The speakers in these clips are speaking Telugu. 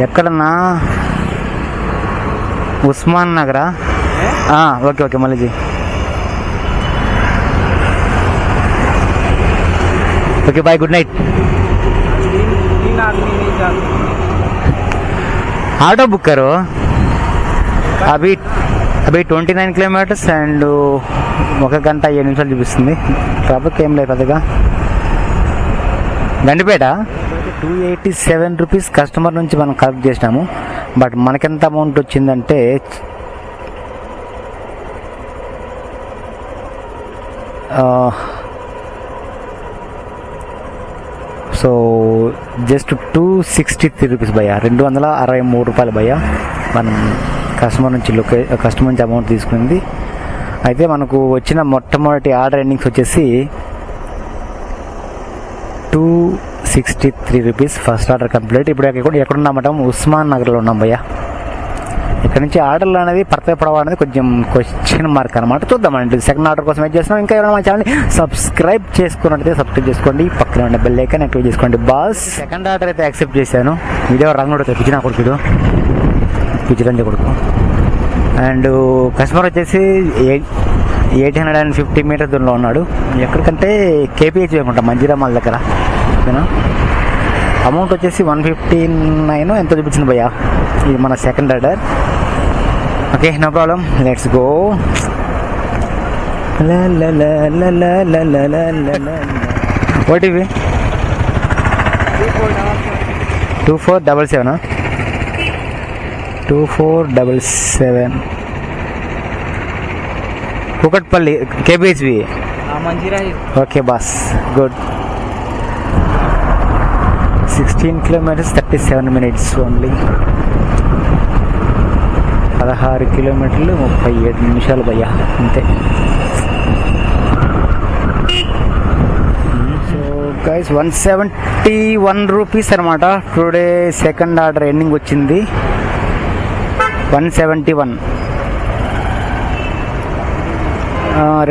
ఎక్కడన్నా ఉస్మాన్ నగరా? ఓకే ఓకే మళ్ళీ okay bye good night. Auto book करो अभी 29 किलोमीटर्स అండ్ 1 గంట 7 నిమిషాలు చూపిస్తుంది। ట్రాఫిక్ ఏం లేదు పెద్దగా। గండిపేట 287 రూపీస్ కస్టమర్ నుంచి మనం కలెక్ట్ చేసినాము। బట్ మనకెంత అమౌంట్ వచ్చిందంటే సో జస్ట్ 263 రూపీస్ భయ్యా, 263 రూపాయలు భయ్యా మనం కస్టమర్ నుంచి అమౌంట్ తీసుకుంది। అయితే మనకు వచ్చిన మొట్టమొదటి ఆర్డర్ ఎండింగ్స్ వచ్చేసి 263 రూపీస్ ఫస్ట్ ఆర్డర్ కంప్లీట్। ఇప్పుడు ఎక్కడున్నామంట? ఉస్మాన్ నగర్లో ఉన్నాం భయ్యా। ఇక్కడ నుంచి ఆర్డర్లు అనేది పడతాయి పడవ అనేది కొంచెం క్వశ్చన్ మార్క్ అనమాట। చూద్దామండి సెకండ్ ఆర్డర్ కోసం వెయిట్ చేస్తున్నాం। ఇంకా ఎవరైనా మా ఛానల్ని సబ్స్క్రైబ్ చేసుకున్నట్టయితే సబ్స్క్రైబ్ చేసుకోండి, పక్కన ఉన్న బెల్ ఐకాన్ యాక్టివేట్ చేసుకోండి బాస్। సెకండ్ ఆర్డర్ అయితే యాక్సెప్ట్ చేశాను। వీడియో రంగుడు పిచ్చినా కొడుకుడు పిచ్చిరంజ కొడుకు అండ్ కస్టమర్ వచ్చేసి 850 మీటర్ దూరంలో ఉన్నాడు। ఎక్కడికంటే కేపీహెచ్ అనుకుంటా మంజిరామాల దగ్గర। ఓకేనా? అమౌంట్ వచ్చేసి 159 ఎంత చూపించింది భయ్యా। ఇది మన second order. Okay no problem, let's go. OTP 2477 2477 Kukatpally KPHB okay boss good. 16 kilometers 37 minutes only. 16 కిలోమీటర్లు 37 నిమిషాలు భయ్యా అంతే। సో గైస్ 171 రూపీస్ అనమాట టుడే సెకండ్ ఆర్డర్ ఎండింగ్ వచ్చింది 171।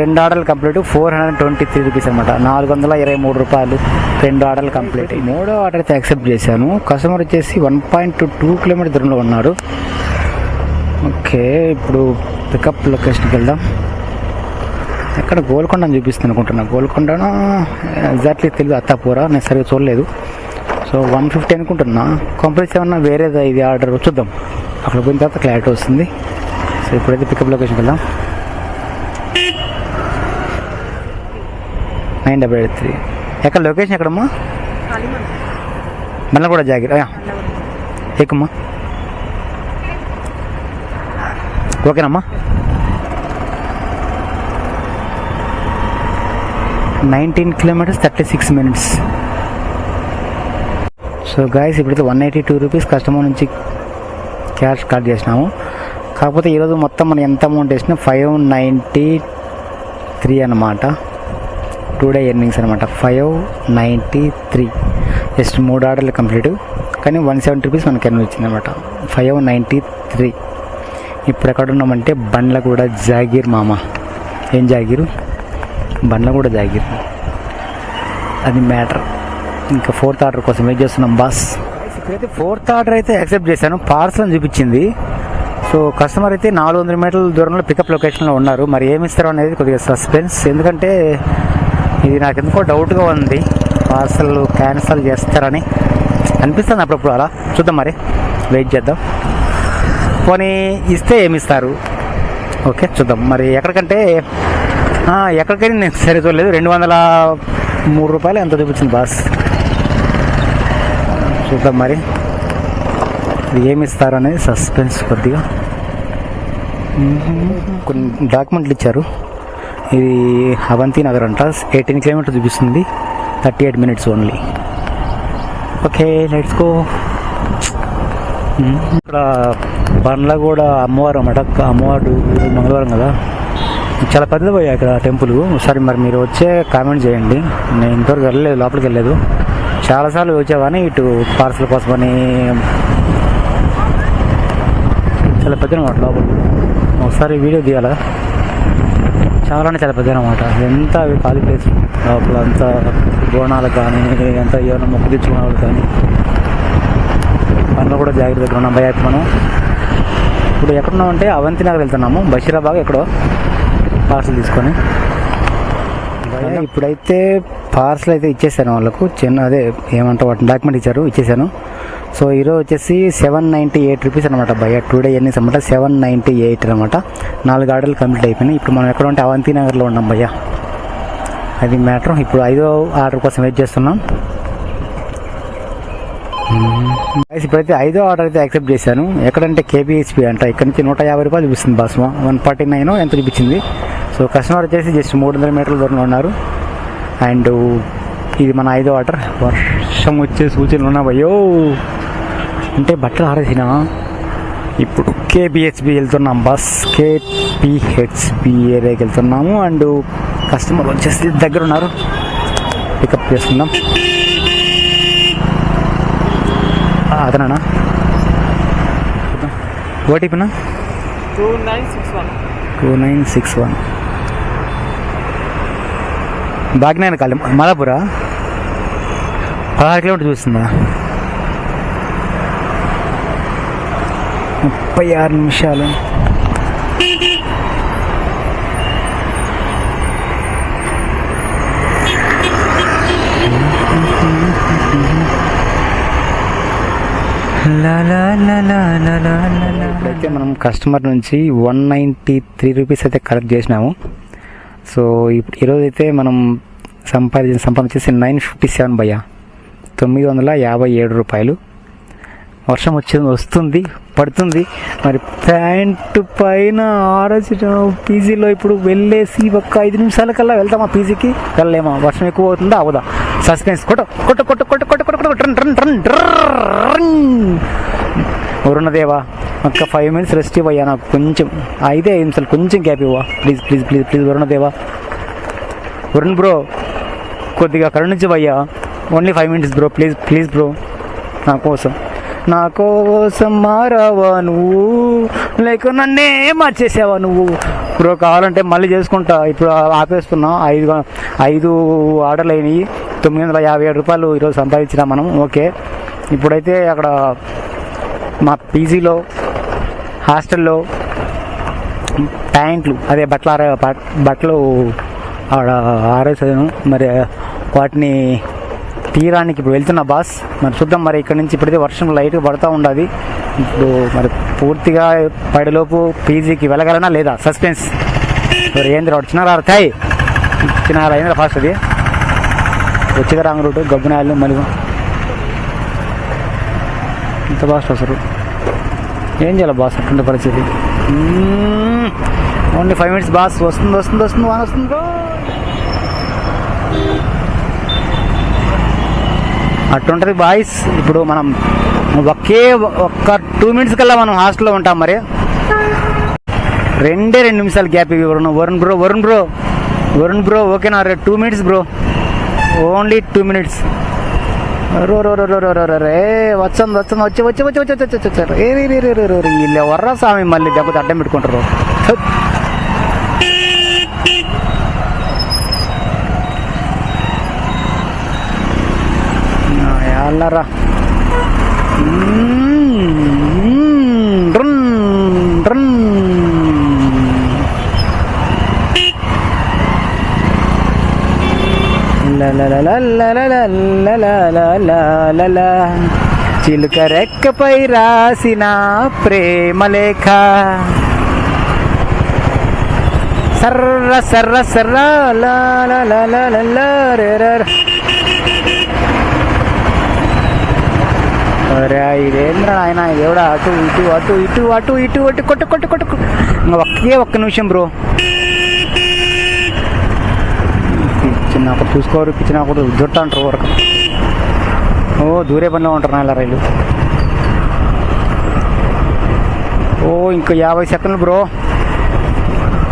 రెండు ఆర్డర్లు కంప్లీట్ 423 రూపీస్ అనమాట, 423 రూపాయలు రెండు ఆర్డర్లు కంప్లీట్। మూడో ఆర్డర్ అయితే యాక్సెప్ట్ చేశాను। కస్టమర్ వచ్చేసి 1.2 కిలోమీటర్ దూరంలో ఉన్నాడు। ఓకే ఇప్పుడు పికప్ లొకేషన్కి వెళ్దాం। ఎక్కడ గోల్కొండ అని చూపిస్తుంది అనుకుంటున్నా, గోల్కొండనా ఎగ్జాక్ట్లీ తెలియదు, అత్తాపూరా నేను సరిగ్గా చూడలేదు। సో 150 అనుకుంటున్నా, కంప్లీట్ ఏమన్నా వేరేదా ఇది ఆర్డర్ చూద్దాం, అక్కడ పోయిన తర్వాత క్లారిటీ వస్తుంది। సో ఇప్పుడైతే పికప్ లొకేషన్కి వెళ్దాం। 983 ఎక్కడ లొకేషన్ ఎక్కడమ్మా? మళ్ళీ కూడా జాగిర్ ఎక్కుమ్మా ఓకేనమ్మా। 19 kilometers 36 minutes। సో గాయస్ ఇప్పుడైతే 182 రూపీస్ కస్టమర్ నుంచి క్యాష్ కట్ చేసినాము। కాకపోతే ఈరోజు మొత్తం మనం ఎంత అమౌంట్ వేసినా 593 అనమాట టుడే ఎర్నింగ్స్ అనమాట। 593 జస్ట్ 3 ఆర్డర్లు కంప్లీట్, కానీ 170 రూపీస్ మనకి ఎర్న్ వచ్చింది అనమాట। 593 ఇప్పుడు ఎక్కడ ఉన్నామంటే బండ్లగూడ జాగీర్ మామ। ఏం జాగీరు? బండ్లగూడ జాగీర్, అది మ్యాటర్। ఇంకా ఫోర్త్ ఆర్డర్ కోసం వెయిట్ చేస్తున్నాం బాస్। ఇప్పుడైతే ఫోర్త్ ఆర్డర్ అయితే యాక్సెప్ట్ చేశాను, పార్సల్ అని చూపించింది। సో కస్టమర్ అయితే 400 మీటర్ల దూరంలో పికప్ లొకేషన్లో ఉన్నారు। మరి ఏమి ఇస్తారో అనేది కొద్దిగా సస్పెన్స్, ఎందుకంటే ఇది నాకు ఎందుకో డౌట్గా ఉంది, పార్సల్ క్యాన్సిల్ చేస్తారని అనిపిస్తుంది అప్పుడప్పుడు, అలా చూద్దాం మరి వెయిట్ చేద్దాం। పోనీ ఇస్తే ఏమిస్తారు ఓకే చూద్దాం మరి। ఎక్కడికంటే ఎక్కడికైనా నేను సరే చూడలేదు, 203 రూపాయలు ఎంత చూపించింది బాస్, చూద్దాం మరి ఏమి ఇస్తారు అనేది సస్పెన్స్ కొద్దిగా। కొన్ని డాక్యుమెంట్లు ఇచ్చారు, ఇది అవంతి నగర్ అంట, 18 కిలోమీటర్ చూపిస్తుంది, 38 minutes only. Okay let's go. ఇక్కడ బండ్లగూడ అమ్మవారు అన్నమాట, అమ్మవారు మంగళవారం కదా, చాలా పెద్దది పోయా ఇక్కడ టెంపుల్। ఒకసారి మరి మీరు వచ్చే కామెంట్ చేయండి, నేను ఇంతవరకు వెళ్ళలేదు, లోపలికి వెళ్ళలేదు, చాలాసార్లు వచ్చా కానీ ఇటు పార్సల్ కోసమని చాలా పెద్ద అనమాట లోపల, ఒకసారి వీడియో తీయాలా, చాలా అంటే చాలా పెద్ద అనమాట। ఎంత ఖాళీ ప్లేస్ లోపల, అంతా బోనాలు కానీ, ఎంత ఏమైనా మొక్కు తెచ్చుకునే వాళ్ళు కానీ, అందులో కూడా కూడా జాగ్రత్తగా ఉన్నాం భయ్యా. మనం ఇప్పుడు ఎక్కడున్నాం అంటే అవంతి నగర్ వెళ్తున్నాము, బషీరాబాగ్ ఎక్కడో పార్సల్ తీసుకొని. ఇప్పుడైతే పార్సల్ అయితే ఇచ్చేసాను వాళ్ళకు, అదే ఏమంటారు వాటిని డాక్యుమెంట్ ఇచ్చేసాను. సో ఈరోజు వచ్చేసి 798 రూపీస్ అనమాట భయ్యా. 2 డే ఎర్నింగ్స్ అనమాట 798 అనమాట. 4 ఆర్డర్లు కంప్లీట్ అయిపోయినాయి. ఇప్పుడు మనం ఎక్కడ ఉంటే అవంతి నగర్లో ఉన్నాం భయ్యా, అది మ్యాటర్. ఇప్పుడు 5వ ఆర్డర్ కోసం వెయిట్ చేస్తున్నాం. ఇప్పుడైతే 5వ ఆర్డర్ అయితే యాక్సెప్ట్ చేశాను. ఎక్కడంటే కేబిహెచ్పి అంట. ఇక్కడ నుంచి 150 రూపాయలు చూపిస్తుంది బాస్, 149 ఎంత చూపించింది. సో కస్టమర్ వచ్చేసి జస్ట్ 300 మీటర్ల దూరంలో ఉన్నారు. అండ్ ఇది మన 5వ ఆర్డర్. వర్షం వచ్చే సూచనలు ఉన్నాయో అంటే బట్టలు ఆరేసిన. ఇప్పుడు కేబిహెచ్బి వెళ్తున్నాం బస్, కేపిహెచ్బి ఏరియాకి వెళ్తున్నాము. అండ్ కస్టమర్ వచ్చేసి దగ్గర ఉన్నారు, పికప్ చేసుకుందాం. అతనా ఓటీపీనా 2961 భాగ్యనగర్ కాలి మలాపురా 16 కిలోమీటర్ చూస్తుందా. 36 నిమిషాలు. ఇప్పుడైతే మనం కస్టమర్ నుంచి 193 రూపీస్ అయితే కలెక్ట్ చేసినాము. సో ఇప్పుడు ఈరోజు అయితే మనం సంపాదన వచ్చేసి 957 భయ్యా, 957 రూపాయలు. వర్షం వస్తుంది పడుతుంది. మరి ప్యాంటు పైన పీజీలో ఇప్పుడు వెళ్ళేసి ఒక 5 నిమిషాల కల్లా వెళ్తామా పీజీకి? వెళ్ళలేమా? వర్షం ఎక్కువ అవుతుందా అవదా? సస్పెన్స్. వరుణదేవా ఒక్క 5 మినిట్స్ రెస్ట్ ఇవ్వయ్యా నాకు, కొంచెం 5 నిమిషాలు కొంచెం గ్యాప్ ఇవ్వ ప్లీజ్ ప్లీజ్ ప్లీజ్ ప్లీజ్. వరుణదేవా, వరుణ్ బ్రో కొద్దిగా కరుణించవయ్యా. Only 5 minutes bro, please please bro. నా కోసం మారావా నువ్వు, లేక నన్నే మార్చేసావా నువ్వు బ్రో? కావాలంటే మళ్ళీ చేసుకుంటా, ఇప్పుడు ఆపేస్తున్నా. 5 ఆర్డర్లు అయినాయి, 957 రూపాయలు ఈరోజు సంపాదించినా మనం. ఓకే, ఇప్పుడైతే అక్కడ మా పీజీలో హాస్టల్లో ప్యాంట్లు అదే బట్టలు ఆడ ఆరేసాను. మరి వాటిని తీరానికి ఇప్పుడు వెళ్తున్నా బాస్. మరి చూద్దాం, మరి ఇక్కడ నుంచి ఇప్పుడైతే వర్షం లైట్గా పడుతూ ఉండాలి. ఇప్పుడు మరి పూర్తిగా పడిలోపు పీజీకి వెళ్ళగలనా లేదా? సస్పెన్స్. మరి ఏంద్ర వచ్చినారా తాయి చిన్నారా ఏంద్ర ఫాస్ట్ అది వచ్చిగా రాంగ్ రూట్ గబ్బునాయాలు మలుగు ఇంత ఫాస్ట్ వస్తారు. ఏం చేయాలి బాస్ అటువంటి పరిస్థితి? Only 5 minutes boss. వస్తుంది అట్టుంటుంది బాయ్స్. ఇప్పుడు మనం ఒక్క 2 మినిట్స్ కల్లా మనం హాస్టల్లో ఉంటాం. మరి 2 నిమిషాలు గ్యాప్ ఇవ్వను. వరుణ్ బ్రో ఓకేనా? 2 మినిట్స్ బ్రో, ఓన్లీ 2 మినిట్స్. రే వచ్చి వీళ్ళు ఎవర్రా స్వామి మళ్ళీ దెబ్బతో అడ్డం పెట్టుకుంటారు. అల్లరా చిలుక రెక్కపై రాసిన ప్రేమలేఖ సర్ర సర్ర సర్ర ఇదేంద్ర ఆయన ఎవడా అటు ఇటు అటు ఇటు అటు ఇటు అటు కొట్టు ఒక్క నిమిషం బ్రో. నాకు చూసుకోరు పిచ్చిన కూడా జొట్ట అంటారు వరకు. ఓ దూరే పనిలో ఉంటారు నా రైలు. ఓ ఇంకా 50 సెకండ్లు బ్రో,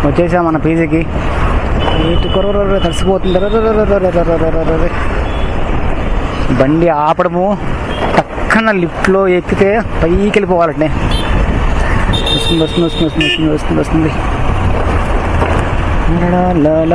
వచ్చేసా మన పీజీకి. ఇటు కొర తడిసిపోతుంది. బండి ఆపడము, టక్కన లిఫ్ట్లో ఎక్కితే పైకి వెళ్ళిపోవాలంటే. వస్తుంది